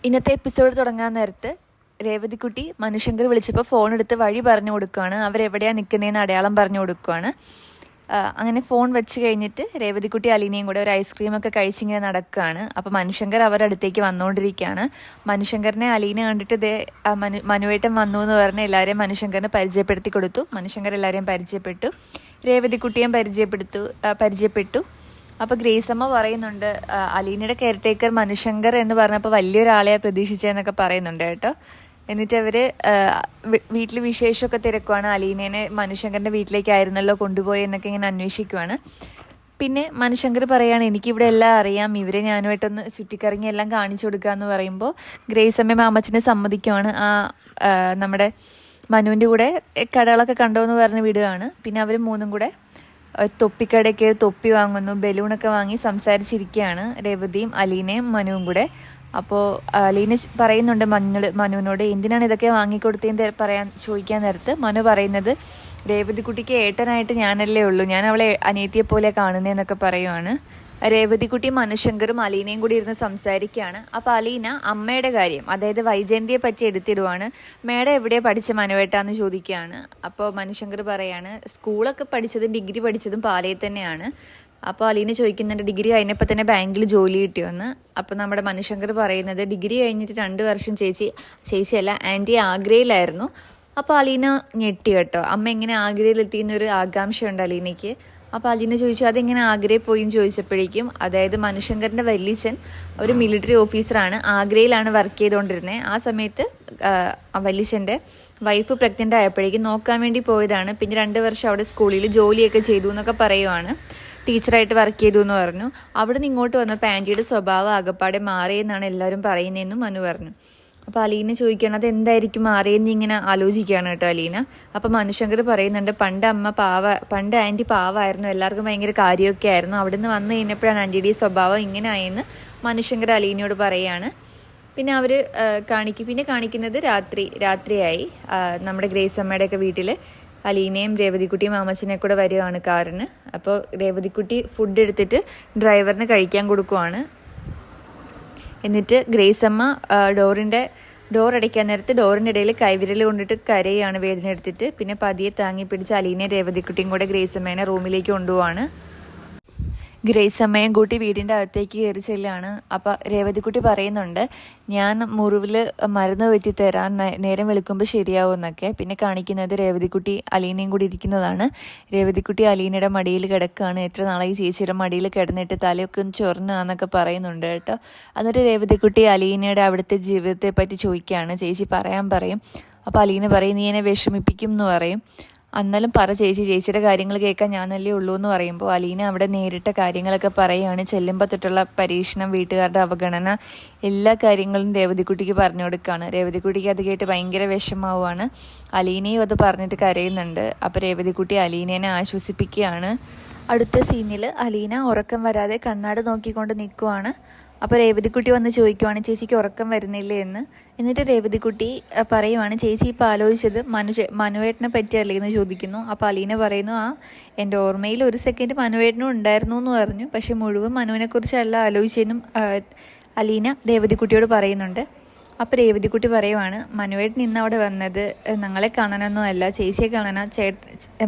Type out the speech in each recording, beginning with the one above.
ഇന്നത്തെ എപ്പിസോഡ് തുടങ്ങാൻ നേരത്ത് രേവതിക്കുട്ടി മനുശങ്കർ വിളിച്ചപ്പോൾ ഫോൺ എടുത്ത് വഴി പറഞ്ഞു കൊടുക്കുകയാണ്. അവരെവിടെയാണ് നിൽക്കുന്നതെന്ന് അടയാളം പറഞ്ഞു കൊടുക്കുകയാണ്. അങ്ങനെ ഫോൺ വെച്ച് കഴിഞ്ഞിട്ട് രേവതിക്കുട്ടി അലീനയും കൂടെ ഒരു ഐസ്ക്രീമൊക്കെ കഴിച്ചിങ്ങനെ നടക്കുകയാണ്. അപ്പോൾ മനുശങ്കർ അവരുടെ അടുത്തേക്ക് വന്നുകൊണ്ടിരിക്കുകയാണ്. മനുശങ്കറിനെ അലീന കണ്ടിട്ട് മനുവേട്ടൻ വന്നു എന്ന് പറഞ്ഞ് എല്ലാവരെയും മനുശങ്കറിന് പരിചയപ്പെടുത്തി കൊടുത്തു. മനുശങ്കർ എല്ലാവരെയും പരിചയപ്പെട്ടു, രേവതിക്കുട്ടിയും പരിചയപ്പെട്ടു. അപ്പോൾ ഗ്രേസമ്മ പറയുന്നുണ്ട്, അലീനയുടെ കെയർ ടേക്കർ മനുശങ്കർ എന്ന് പറഞ്ഞപ്പോൾ വലിയൊരാളെയാണ് പ്രതീക്ഷിച്ചതെന്നൊക്കെ പറയുന്നുണ്ട് കേട്ടോ. എന്നിട്ട് അവർ വീട്ടിൽ വിശേഷമൊക്കെ തിരക്കുവാണ്. അലീനേനെ മനുശങ്കറിൻ്റെ വീട്ടിലേക്കായിരുന്നല്ലോ കൊണ്ടുപോയെന്നൊക്കെ ഇങ്ങനെ അന്വേഷിക്കുവാണ്. പിന്നെ മനുശങ്കർ പറയുകയാണ്, എനിക്കിവിടെ എല്ലാം അറിയാം, ഇവരെ ഞാനുമായിട്ടൊന്ന് ചുറ്റിക്കറങ്ങി എല്ലാം കാണിച്ചു കൊടുക്കുക എന്ന് പറയുമ്പോൾ ഗ്രേസമ്മ മാമച്ചനെ സമ്മതിക്കുവാണ്. നമ്മുടെ മനുവിൻ്റെ കൂടെ കടകളൊക്കെ കണ്ടോയെന്ന് പറഞ്ഞ് വിടുകയാണ്. പിന്നെ അവർ മൂന്നും കൂടെ തൊപ്പിക്കടയ്ക്ക് തൊപ്പി വാങ്ങുന്നു, ബലൂണൊക്കെ വാങ്ങി സംസാരിച്ചിരിക്കുകയാണ് രേവതിയും അലീനയും മനുവും കൂടെ. അപ്പോൾ അലീന പറയുന്നുണ്ട് മനുവിനോട്, എന്തിനാണ് ഇതൊക്കെ വാങ്ങിക്കൊടുത്തതെന്ന് ചോദിക്കാൻ നേരത്ത് മനു പറയുന്നത്, രേവതിക്കുട്ടിക്ക് ഏട്ടനായിട്ട് ഞാനല്ലേ ഉള്ളൂ, ഞാൻ അവളെ അനിയത്തിയെ പോലെ കാണുന്നതെന്നൊക്കെ പറയുവാണ്. രേവതിക്കുട്ടി മനുശങ്കറും അലീനയും കൂടി ഇരുന്ന് സംസാരിക്കുകയാണ്. അപ്പോൾ അലീന അമ്മയുടെ കാര്യം, അതായത് വൈജയന്തിയെ പറ്റി എടുത്തിടുവാണ്. മേഡം എവിടെയാണ് പഠിച്ച മനുവേട്ടാന്ന് ചോദിക്കുകയാണ്. അപ്പോൾ മനുശങ്കർ പറയാണ്, സ്കൂളൊക്കെ പഠിച്ചതും ഡിഗ്രി പഠിച്ചതും പാലയിൽ തന്നെയാണ്. അപ്പോൾ അലീന ചോദിക്കുന്നുണ്ട്, ഡിഗ്രി കഴിഞ്ഞപ്പോൾ തന്നെ ബാങ്കിൽ ജോലി കിട്ടിയോന്ന്. അപ്പോൾ നമ്മുടെ മനുശങ്കർ പറയുന്നത്, ഡിഗ്രി കഴിഞ്ഞിട്ട് 2 വർഷം ചേച്ചിയല്ല ആൻറ്റി ആഗ്രയിലായിരുന്നു. അപ്പോൾ അലീന ഞെട്ടി കേട്ടോ. അമ്മ എങ്ങനെ ആഗ്രയിലെത്തിയെന്നൊരു ആകാംക്ഷയുണ്ട് അലീനയ്ക്ക്. അപ്പോൾ അലീന ചോദിച്ചു, അതെങ്ങനെ ആഗ്രയിൽ പോയിന്ന് ചോദിച്ചപ്പോഴേക്കും, അതായത് മനുശങ്കറിൻ്റെ വല്യച്ഛൻ ഒരു മിലിറ്ററി ഓഫീസറാണ്, ആഗ്രയിലാണ് വർക്ക് ചെയ്തുകൊണ്ടിരുന്നത്. ആ സമയത്ത് വല്യച്ഛൻ്റെ വൈഫ് പ്രഗ്നൻ്റ് ആയപ്പോഴേക്കും നോക്കാൻ വേണ്ടി പോയതാണ്. പിന്നെ 2 വർഷം അവിടെ സ്കൂളിൽ ജോലിയൊക്കെ ചെയ്തു എന്നൊക്കെ പറയുവാണ്. ടീച്ചറായിട്ട് വർക്ക് ചെയ്തു എന്ന് പറഞ്ഞു. അവിടെ നിന്ന് ഇങ്ങോട്ട് വന്നപ്പോൾ ആൻറ്റിയുടെ സ്വഭാവം ആകപ്പാടെ മാറിയെന്നാണ് എല്ലാവരും പറയുന്നതെന്നും മനു പറഞ്ഞു. അപ്പോൾ അലീന ചോദിക്കുകയാണ്, അത് എന്തായിരിക്കും മാറിയെന്ന് ഇങ്ങനെ ആലോചിക്കുകയാണ് കേട്ടോ അലീന. അപ്പോൾ മനുശങ്കർ പറയുന്നുണ്ട്, പണ്ട് ആൻറ്റി പാവമായിരുന്നു, എല്ലാവർക്കും ഭയങ്കര കാര്യമൊക്കെ ആയിരുന്നു, അവിടെ നിന്ന് വന്നു കഴിഞ്ഞപ്പോഴാണ് ആൻറ്റിയുടെ സ്വഭാവം ഇങ്ങനെ ആയെന്ന് മനുശങ്കർ അലീനയോട് പറയുകയാണ്. പിന്നെ അവർ കാണിക്കുന്നത് രാത്രിയായി. നമ്മുടെ ഗ്രേസ് അമ്മയുടെയൊക്കെ വീട്ടിൽ അലീനയും രേവതിക്കുട്ടിയും മാമച്ചനെ കൂടെ വരികയാണ് കാറിന്. അപ്പോൾ രേവതിക്കുട്ടി ഫുഡ് എടുത്തിട്ട് ഡ്രൈവറിന് കഴിക്കാൻ കൊടുക്കുവാണ്. എന്നിട്ട് ഗ്രേസ് അമ്മ ഡോർ അടയ്ക്കാൻ നേരത്ത് ഡോറിൻ്റെ ഇടയിൽ കൈവിരൽ കൊണ്ടിട്ട് കരയാണ് വേദന എടുത്തിട്ട്. പിന്നെ പതിയെ താങ്ങി പിടിച്ച് അലീനയും രേവതിക്കുട്ടിയും കൂടെ ഗ്രേസ് അമ്മേനെ റൂമിലേക്ക് കൊണ്ടുപോവാണ്. ഗ്രേസ് അമ്മയും കൂട്ടി വീടിൻ്റെ അകത്തേക്ക് കയറി ചെല്ലുകയാണ്. അപ്പോൾ രേവതിക്കുട്ടി പറയുന്നുണ്ട്, ഞാൻ മുറിവിൽ മരുന്ന് വെറ്റി തരാൻ, നേരം വെളുക്കുമ്പോൾ ശരിയാവും എന്നൊക്കെ. പിന്നെ കാണിക്കുന്നത് രേവതിക്കുട്ടി അലീനയും കൂടി ഇരിക്കുന്നതാണ്. രേവതിക്കുട്ടി അലീനയുടെ മടിയിൽ കിടക്കുകയാണ്. എത്ര നാളായി ചേച്ചിയുടെ മടിയിൽ കിടന്നിട്ട് തലയൊക്കെ ഒന്ന് ചൊറന്നാന്നൊക്കെ പറയുന്നുണ്ട് കേട്ടോ. എന്നിട്ട് രേവതിക്കുട്ടി അലീനയുടെ അവിടുത്തെ ജീവിതത്തെ പറ്റി ചോദിക്കുകയാണ്. ചേച്ചി പറയും. അപ്പോൾ അലീന പറയും, നീ എന്നെ വിഷമിപ്പിക്കും എന്ന് പറയും. എന്നാലും ചേച്ചിയുടെ കാര്യങ്ങൾ കേൾക്കാൻ ഞാനല്ലേ ഉള്ളൂ എന്ന് പറയുമ്പോൾ അലീന അവിടെ നേരിട്ട കാര്യങ്ങളൊക്കെ പറയുകയാണ്. ചെല്ലുമ്പോൾ തൊട്ടുള്ള പരീക്ഷണം, വീട്ടുകാരുടെ അവഗണന, എല്ലാ കാര്യങ്ങളും രേവതിക്കുട്ടിക്ക് പറഞ്ഞു കൊടുക്കുകയാണ്. രേവതിക്കുട്ടിക്ക് അത് കേട്ട് ഭയങ്കര വിഷമാവുകയാണ്. അലീനയും അത് പറഞ്ഞിട്ട് കരയുന്നുണ്ട്. അപ്പോൾ രേവതിക്കുട്ടി അലീനേനെ ആശ്വസിപ്പിക്കുകയാണ്. അടുത്ത സീനിൽ അലീന ഉറക്കം വരാതെ കണ്ണാട് നോക്കിക്കൊണ്ട് നിൽക്കുവാണ്. അപ്പോൾ രേവതിക്കുട്ടി വന്ന് ചോദിക്കുവാണ്, ചേച്ചിക്ക് ഉറക്കം വരുന്നില്ലേ എന്ന്. എന്നിട്ട് രേവതിക്കുട്ടി പറയുവാണ്, ചേച്ചി ഇപ്പോൾ ആലോചിച്ചത് മനുവേട്ടനെ പറ്റിയല്ലേ എന്ന് ചോദിക്കുന്നു. അപ്പോൾ അലീന പറയുന്നു, എൻ്റെ ഓർമ്മയിൽ ഒരു സെക്കൻഡ് മനുവേട്ടനും ഉണ്ടായിരുന്നു എന്ന് പറഞ്ഞു, പക്ഷെ മുഴുവൻ മനുവിനെക്കുറിച്ചല്ല ആലോചിച്ചതെന്നും അലീന രേവതിക്കുട്ടിയോട് പറയുന്നുണ്ട്. അപ്പോൾ രേവതിക്കുട്ടി പറയുവാണ്, മനുവേട്ടൻ ഇന്ന് അവിടെ വന്നത് ഞങ്ങളെ കാണാനൊന്നും അല്ല, ചേച്ചിയെ കാണാനാ,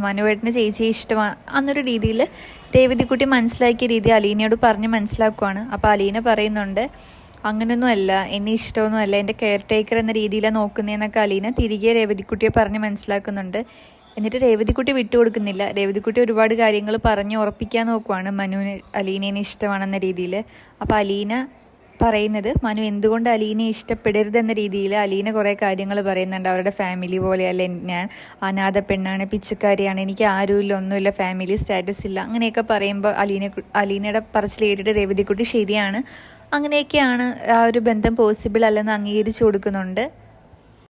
മനുവേട്ടന് ചേച്ചിയെ ഇഷ്ടമാണ് എന്നൊരു രീതിയിൽ രേവതിക്കുട്ടി മനസ്സിലാക്കിയ രീതി അലീനയോട് പറഞ്ഞ് മനസ്സിലാക്കുവാണ്. അപ്പോൾ അലീന പറയുന്നുണ്ട്, അങ്ങനെയൊന്നും അല്ല, എന്നെ ഇഷ്ടമൊന്നും അല്ല, എൻ്റെ കെയർ ടേക്കർ എന്ന രീതിയിലാണ് നോക്കുന്നതെന്നൊക്കെ അലീന തിരികെ രേവതിക്കുട്ടിയെ പറഞ്ഞ് മനസ്സിലാക്കുന്നുണ്ട്. എന്നിട്ട് രേവതിക്കുട്ടി വിട്ടുകൊടുക്കുന്നില്ല. രേവതിക്കുട്ടി ഒരുപാട് കാര്യങ്ങൾ പറഞ്ഞ് ഉറപ്പിക്കാൻ നോക്കുവാണ് മനുവിന് അലീനേനെ ഇഷ്ടമാണെന്ന രീതിയിൽ. അപ്പോൾ അലീന പറയുന്നത്, മനു എന്തുകൊണ്ട് അലീനയെ ഇഷ്ടപ്പെടരുതെന്ന രീതിയിൽ അലീന കുറേ കാര്യങ്ങൾ പറയുന്നുണ്ട്. അവരുടെ ഫാമിലി പോലെയല്ല, ഞാൻ അനാഥ പെണ്ണാണ്, പിച്ചക്കാരിയാണ്, എനിക്ക് ആരുമില്ല, ഒന്നുമില്ല, ഫാമിലി സ്റ്റാറ്റസ് ഇല്ല, അങ്ങനെയൊക്കെ പറയുമ്പോൾ അലീനയുടെ പറച്ചിൽ കേട്ടിട്ട് രേവതിക്കുട്ടി ശരിയാണ്, അങ്ങനെയൊക്കെയാണ്, ആ ഒരു ബന്ധം പോസിബിൾ അല്ലെന്ന് അംഗീകരിച്ചു കൊടുക്കുന്നുണ്ട്.